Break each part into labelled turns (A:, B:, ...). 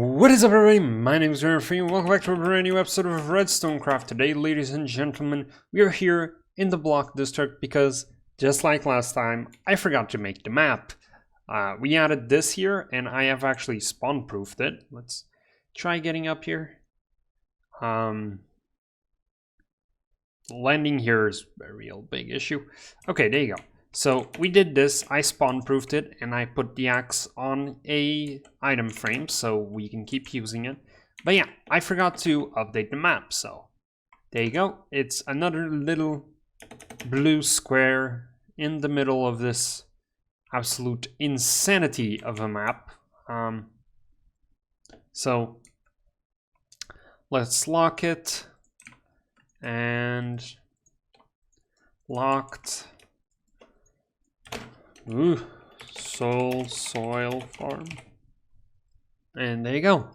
A: What is up, everybody? My name is Murphy and welcome back to a brand new episode of Redstone Craft. Today, ladies and gentlemen, we are here in the block district because, just like last time, I forgot to make the map. We added this here and I have actually spawn-proofed it. Let's try getting up here. Landing here is a real big issue. Okay, there you go. So we did this, I spawn-proofed it, and I put the axe on a item frame so we can keep using it. But yeah, I forgot to update the map, so there you go. It's another little blue square in the middle of this absolute insanity of a map. So let's lock it, and locked. Ooh, soil farm. And there you go.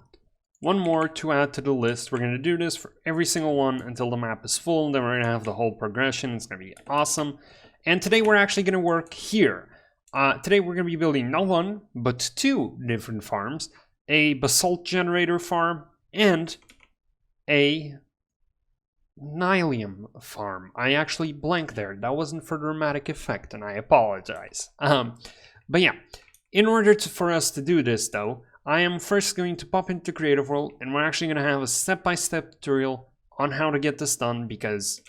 A: One more to add to the list. We're going to do this for every single one until the map is full. Then we're going to have the whole progression. It's going to be awesome. And today we're actually going to work here. Today we're going to be building not one, but two different farms. A basalt generator farm and a Nylium farm. I actually blanked there. That wasn't for dramatic effect, and I apologize. But yeah, in order for us to do this, though, I am first going to pop into Creative World, and we're actually going to have a step-by-step tutorial on how to get this done, because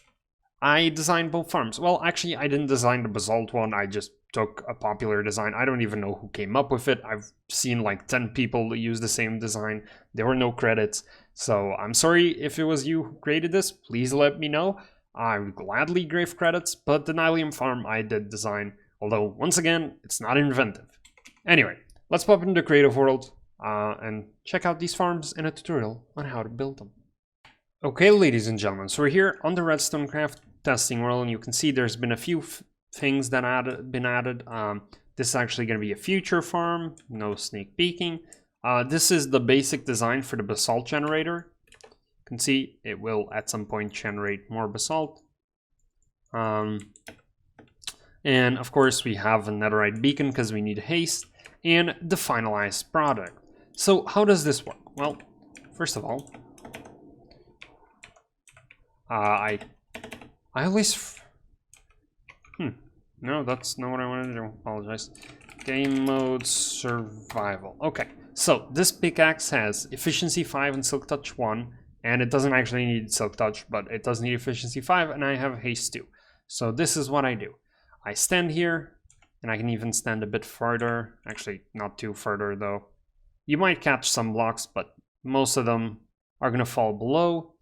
A: I designed both farms. Well, actually, I didn't design the basalt one. I just took a popular design. I don't even know who came up with it. I've seen like 10 people use the same design. There were no credits. So I'm sorry if it was you who created this. Please let me know. I would gladly give credits, but the Nylium farm I did design. Although, once again, it's not inventive. Anyway, let's pop into Creative World and check out these farms in a tutorial on how to build them. Okay, ladies and gentlemen, so we're here on the Redstone Craft testing world, and you can see there's been a few things that have been added. This is actually going to be a future farm, no sneak peeking. This is the basic design for the basalt generator. You can see it will at some point generate more basalt. And of course we have a netherite beacon because we need haste, and the finalized product. So how does this work? Well, first of all, I always... No, that's not what I wanted to do. Apologize. Game mode survival. Okay, so this pickaxe has efficiency 5 and silk touch 1, and it doesn't actually need silk touch, but it does need efficiency 5, and I have haste 2. So this is what I do. I stand here, and I can even stand a bit further. Actually, not too further though. You might catch some blocks, but most of them are gonna fall below.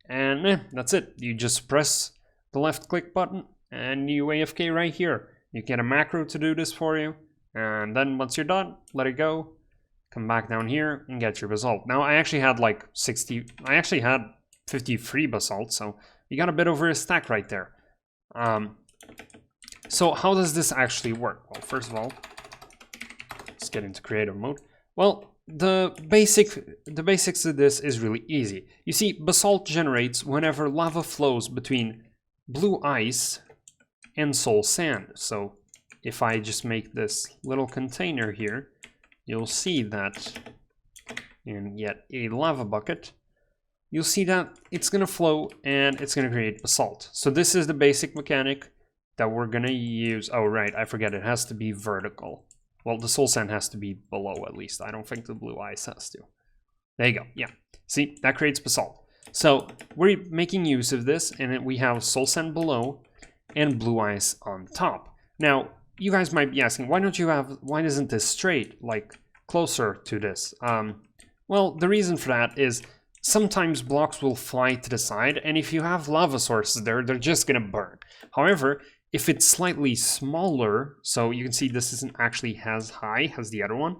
A: And that's it. You just press the left click button and you AFK right here. You get a macro to do this for you, and then once you're done, let it go, come back down here and get your basalt. Now I actually had like 53 basalt, so you got a bit over a stack right there. So how does this actually work? Well, first of all, let's get into creative mode. Well, the basics of this is really easy. You see, basalt generates whenever lava flows between blue ice and soul sand. So if I just make this little container here, you'll see that in yet a lava bucket, you'll see that it's gonna flow and it's gonna create basalt. So this is the basic mechanic that we're gonna use. Oh right, I forget, it has to be vertical. Well, the soul sand has to be below at least. I don't think the blue ice has to. There you go, yeah. See, that creates basalt. So we're making use of this, and we have soul sand below and blue ice on top. Now, you guys might be asking, why isn't this straight, like closer to this? Well, the reason for that is sometimes blocks will fly to the side, and if you have lava sources there, they're just gonna burn. However, if it's slightly smaller, so you can see this isn't actually as high as the other one,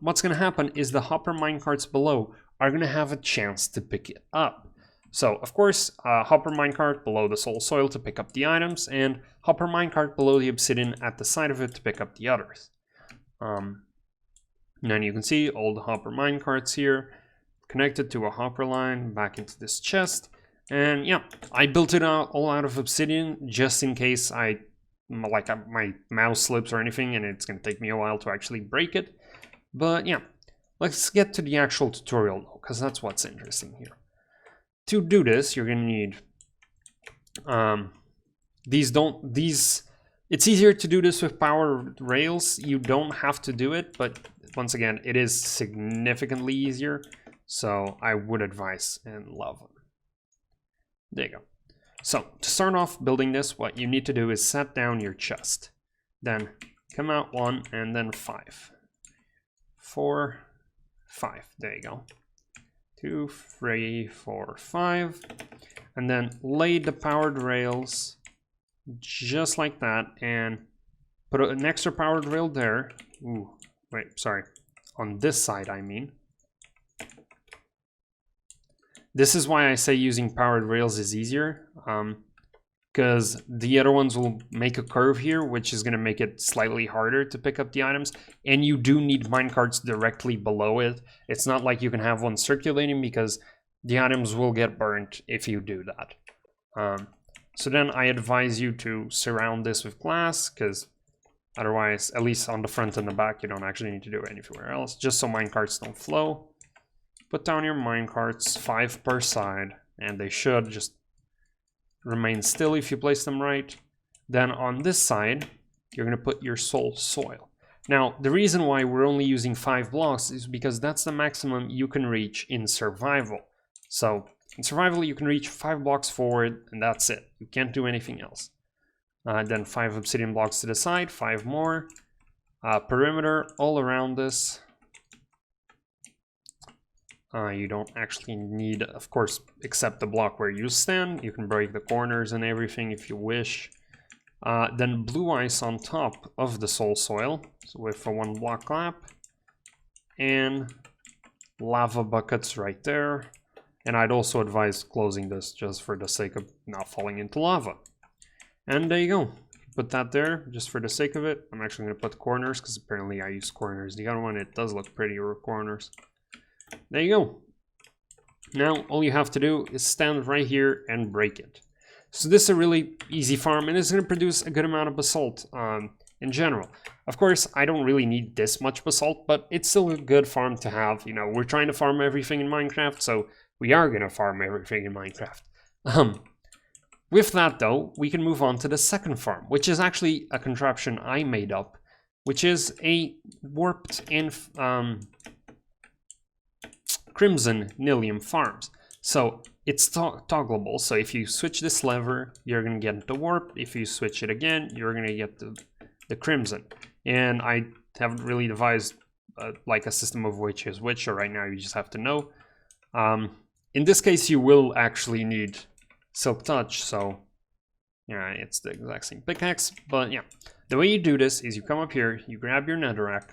A: what's gonna happen is the hopper minecarts below are gonna have a chance to pick it up. So, of course, hopper minecart below the soil to pick up the items, and hopper minecart below the obsidian at the side of it to pick up the others. Then you can see all the hopper minecarts here connected to a hopper line back into this chest. And yeah, I built it all out of obsidian just in case my mouse slips or anything, and it's gonna take me a while to actually break it. But yeah,
B: let's get to the actual tutorial though, because that's what's interesting here. To do this, you're gonna need it's easier to do this with powered rails. You don't have to do it, but once again, it is significantly easier. So I would advise in lava. There you go. So to start off building this, what you need to do is set down your chest. Then come out 1 and then 5. 4, 5. There you go. 2, 3, 4, 5. And then lay the powered rails just like that and put an extra powered rail there. Ooh, wait, sorry. On this side, I mean. This is why I say using powered rails is easier, because the other ones will make a curve here, which is going to make it slightly harder to pick up the items. And you do need minecarts directly below it. It's not like you can have one circulating, because the items will get burnt if you do that. So then I advise you to surround this with glass, because otherwise, at least on the front and the back, you don't actually need to do it anywhere else, just so minecarts don't flow. Put down your minecarts, 5 per side, and they should just remain still if you place them right. Then on this side, you're going to put your soul soil. Now, the reason why we're only using 5 blocks is because that's the maximum you can reach in survival. So in survival, you can reach 5 blocks forward, and that's it. You can't do anything else. Then 5 obsidian blocks to the side, 5 more. Perimeter all around this. You don't actually need, of course, except the block where you stand. You can break the corners and everything if you wish. Then blue ice on top of the soul soil, so with a 1 block clap. And lava buckets right there. And I'd also advise closing this just for the sake of not falling into lava. And there you go. Put that there just for the sake of it. I'm actually going to put corners because apparently I use corners. The other one, it does look prettier with corners. There you go. Now all you have to do is stand right here and break it. So this is a really easy farm, and it's going to produce a good amount of basalt in general. Of course, I don't really need this much basalt, but it's still a good farm to have. You know, we're trying to farm everything in Minecraft, so we are going to farm everything in Minecraft. With that though, we can move on to the second farm, which is actually a contraption I made up, which is a warped and crimson Nylium farms. So it's toggleable, so if you switch this lever, you're going to get the warp. If you switch it again, you're going to get the crimson. And I haven't really devised like a system of which is which, so right now you just have to know. In this case, you will actually need Silk Touch, so yeah, it's the exact same pickaxe. But yeah, the way you do this is you come up here, you grab your netherrack,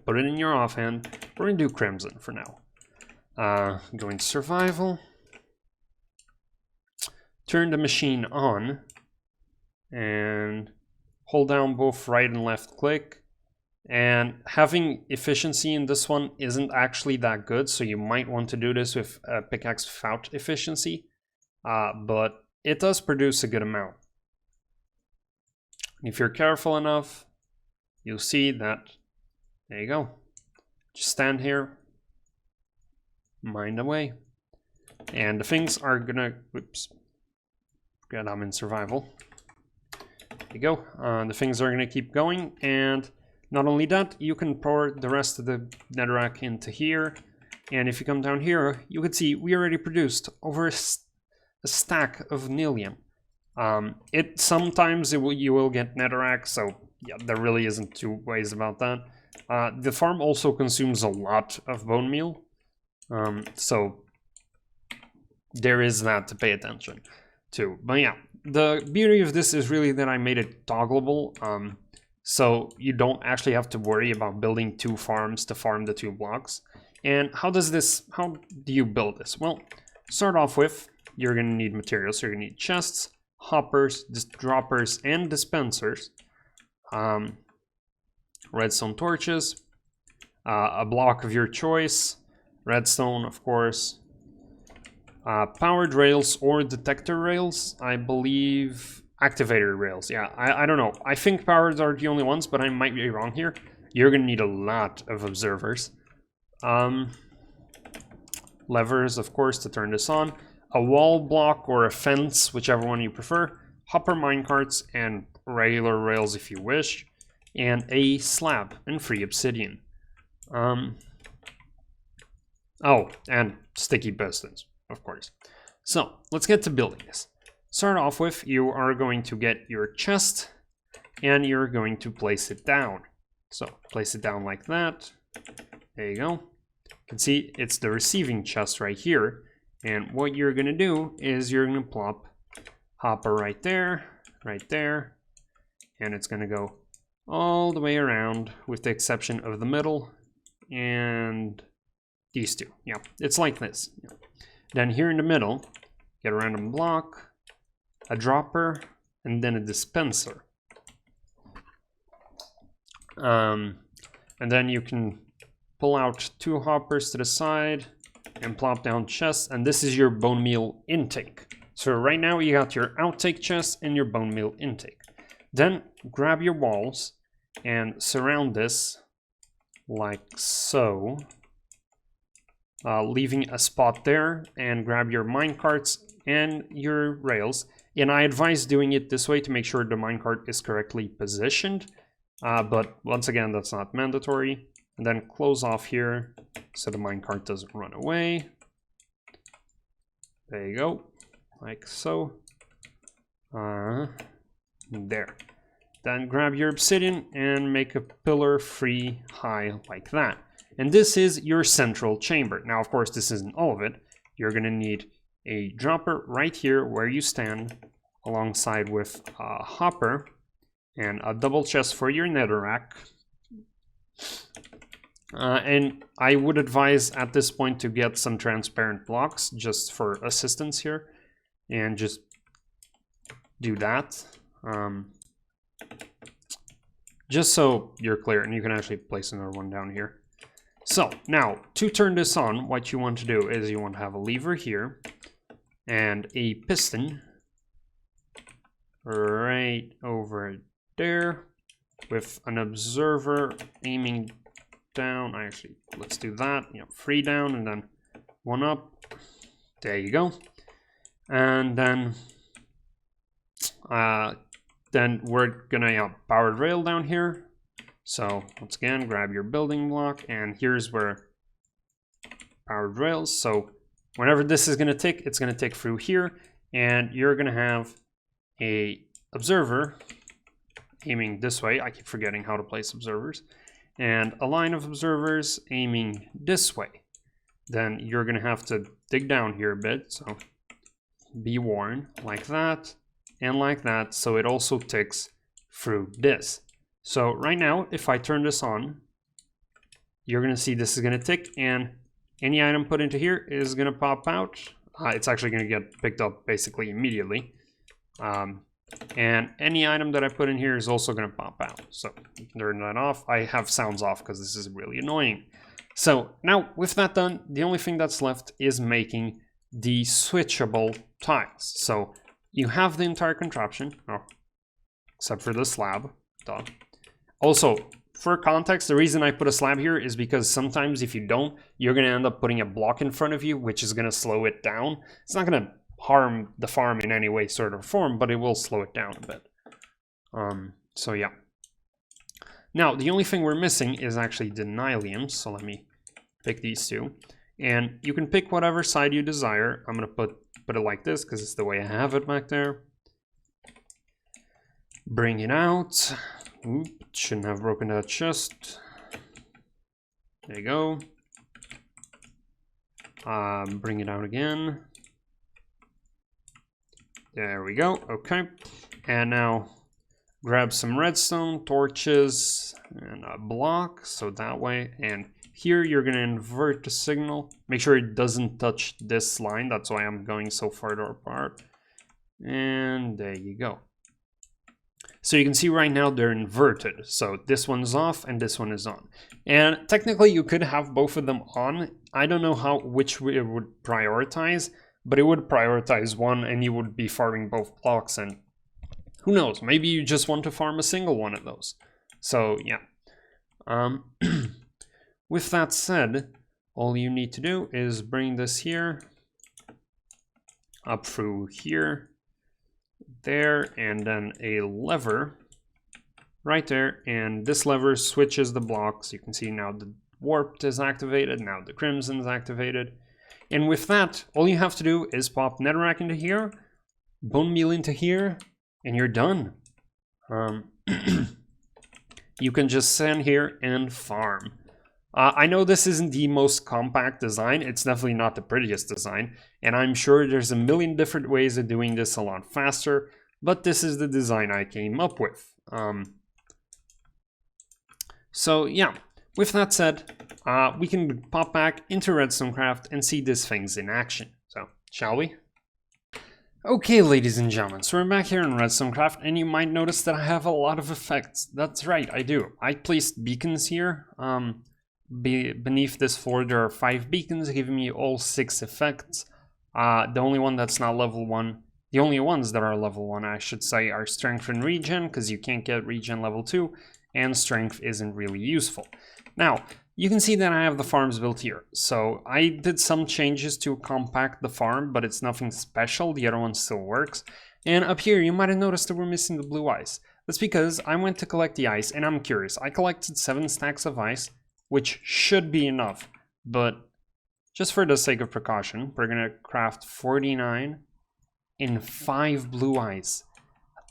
B: put it in your offhand. We're gonna do crimson for now. Go into survival, turn the machine on, and hold down both right and left click. And having efficiency in this one isn't actually that good, so you might want to do this with a pickaxe without efficiency, but it does produce a good amount. If you're careful enough, you'll see that, there you go. Just stand here, mine away, and the things are gonna, whoops, forget I'm in survival. There you go, the things are gonna keep going, and not only that, you can pour the rest of the netherrack into here, and if you come down here, you can see we already produced over a stack of Nylium. Sometimes you will get netherrack, so yeah, there really isn't two ways about that. The farm also consumes a lot of bone meal, so there is that to pay attention to. But yeah, the beauty of this is really that I made it toggleable. So you don't actually have to worry about building 2 farms to farm the 2 blocks. And how do you build this? Well, start off with, you're gonna need materials. So you're gonna need chests, hoppers, droppers, and dispensers. Redstone torches, a block of your choice, redstone, of course, powered rails or detector rails, I believe. Activator rails, yeah, I don't know. I think powers are the only ones, but I might be wrong here. You're gonna need a lot of observers.
A: Levers, of course, to turn this on. A wall block or a fence, whichever one you prefer. Hopper minecarts and regular rails if you wish. And a slab and free obsidian. Oh, and sticky pistons, of course. So, let's get to building this. Start off with, you are going to get your chest, and you're going to place it down. So, place it down like that. There you go. You can see it's the receiving chest right here. And what you're going to do is you're going to plop hopper right there, and it's going to go all the way around with the exception of the middle and these two. Yeah, it's like this. Yeah. Then here in the middle, get a random block, a dropper, and then a dispenser. And then you can pull out 2 hoppers to the side and plop down chests, and this is your bone meal intake. So right now you got your outtake chest and your bone meal intake. Then grab your walls and surround this like so, leaving a spot there, and grab your minecarts and your rails. And I advise doing it this way to make sure the minecart is correctly positioned, but once again, that's not mandatory. And then close off here so the minecart doesn't run away. There you go, like so. There. Then grab your obsidian and make a pillar free high like that. And this is your central chamber. Now, of course, this isn't all of it. You're going to need a dropper right here where you stand, alongside with a hopper and a double chest for your netherrack. And I would advise at this point to get some transparent blocks just for assistance here, and just do that. Just so you're clear, and you can actually place another one down here. So now, to turn this on, what you want to do is you want to have a lever here and a piston right over there with an observer aiming down. Actually, let's do that. Yep, 3 down and then 1 up. There you go. And then we're gonna powered rail down here. So once again, grab your building block, and here's where powered rails. So whenever this is gonna tick, it's gonna tick through here, and you're gonna have a observer aiming this way. I keep forgetting how to place observers. And a line of observers aiming this way. Then you're gonna have to dig down here a bit, so be warned, like that and like that, so it also ticks through this. So right now, if I turn this on, you're gonna see this is gonna tick, and any item put into here is gonna pop out. It's actually gonna get picked up basically immediately. And any item that I put in here is also gonna pop out. So you can turn that off. I have sounds off because this is really annoying. So now with that done, the only thing that's left is making the switchable tiles. So you have the entire contraption, except for the slab. Duh. Also, for context, the reason I put a slab here is because sometimes if you don't, you're going to end up putting a block in front of you, which is going to slow it down. It's not going to harm the farm in any way, sort of form, but it will slow it down a bit. So yeah. Now, the only thing we're missing is actually the Nylium, so let me pick these two. And you can pick whatever side you desire. I'm going to put it like this because it's the way I have it back there. Bring it out. Oop, shouldn't have broken that chest. There you go. Bring it out again. There we go. Okay. And now grab some redstone, torches, and a block. So that way. And here you're going to invert the signal. Make sure it doesn't touch this line. That's why I'm going so far apart. And there you go. So you can see right now they're inverted. So this one's off and this one is on. And technically you could have both of them on. I don't know which it would prioritize, but it would prioritize one and you would be farming both blocks, and who knows, maybe you just want to farm a single one of those. So yeah. With that said, all you need to do is bring this here, up through here, there, and then a lever right there, and this lever switches the blocks. You can see now the warped is activated, now the crimson is activated, and with that, all you have to do is pop netherrack into here, bone meal into here, and you're done. You can just stand here and farm. I know this isn't the most compact design, it's definitely not the prettiest design, and I'm sure there's a million different ways of doing this a lot faster, but this is the design I came up with. So yeah, with that said, we can pop back into Redstone Craft and see these things in action. So, shall we? Okay, ladies and gentlemen, so we're back here in Redstone Craft, and you might notice that I have a lot of effects. That's right, I do. I placed beacons here. Beneath this floor there are 5 beacons giving me all 6 effects. The only one that's not level 1, the only ones that are level 1 I should say, are strength and regen, because you can't get regen level 2, and strength isn't really useful. Now, you can see that I have the farms built here. So I did some changes to compact the farm, but it's nothing special, the other one still works. And up here you might have noticed that we're missing the blue ice. That's because I went to collect the ice, and I'm curious. I collected 7 stacks of ice, which should be enough, but just for the sake of precaution, we're gonna craft 49 and 5 blue ice.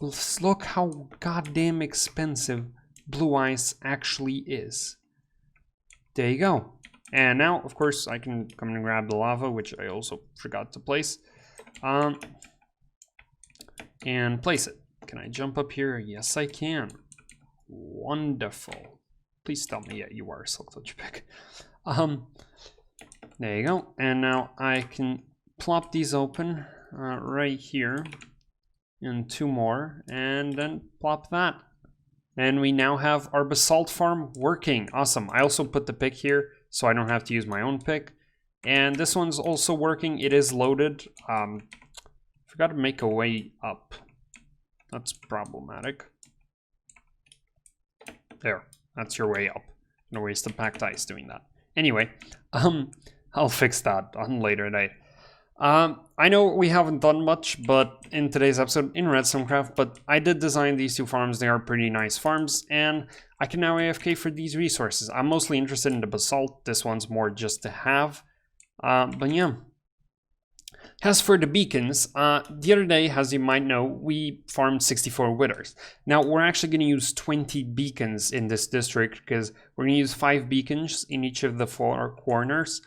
A: Look how goddamn expensive blue ice actually is. There you go. And now, of course, I can come and grab the lava, which I also forgot to place, and place it. Can I jump up here? Yes, I can. Wonderful. Please tell me, yeah, you are a silk touch pick. There you go. And now I can plop these open right here, and 2 more, and then plop that. And we now have our basalt farm working. Awesome. I also put the pick here, so I don't have to use my own pick. And this one's also working. It is loaded. Forgot to make a way up. That's problematic. There. That's your way up. No waste of packed ice doing that. Anyway, I'll fix that on later date. I know we haven't done much, but in today's episode in Redstone Craft, but I did design these 2 farms. They are pretty nice farms, and I can now AFK for these resources. I'm mostly interested in the basalt. This one's more just to have. But yeah. As for the beacons, the other day, as you might know, we farmed 64 withers. Now, we're actually going to use 20 beacons in this district, because we're going to use 5 beacons in each of the 4 corners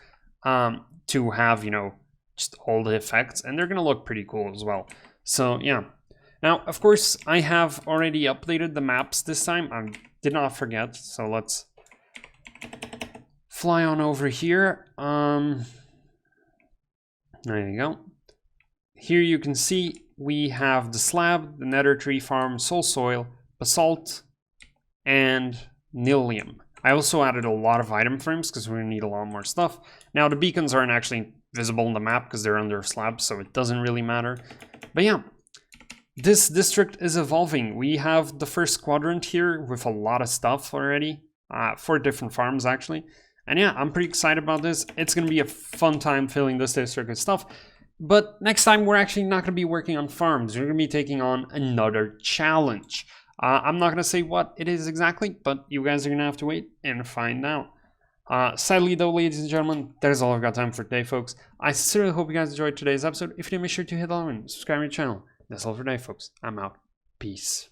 A: to have, you know, just all the effects, and they're going to look pretty cool as well. So, yeah. Now, of course, I have already updated the maps this time. I did not forget, so let's fly on over here. There you go. Here you can see we have the slab, the nether tree farm, soul soil, basalt, and Nylium. I also added a lot of item frames because we're going to need a lot more stuff. Now the beacons aren't actually visible on the map because they're under slabs, so it doesn't really matter. But yeah, this district is evolving. We have the first quadrant here with a lot of stuff already, 4 different farms actually. And yeah, I'm pretty excited about this. It's going to be a fun time filling this district with stuff. But next time, we're actually not going to be working on farms. We're going to be taking on another challenge. I'm not going to say what it is exactly, but you guys are going to have to wait and find out. Sadly though, ladies and gentlemen, that is all I've got time for today, folks. I sincerely hope you guys enjoyed today's episode. If you did, make sure to hit the like and subscribe to my channel. That's all for today, folks. I'm out. Peace.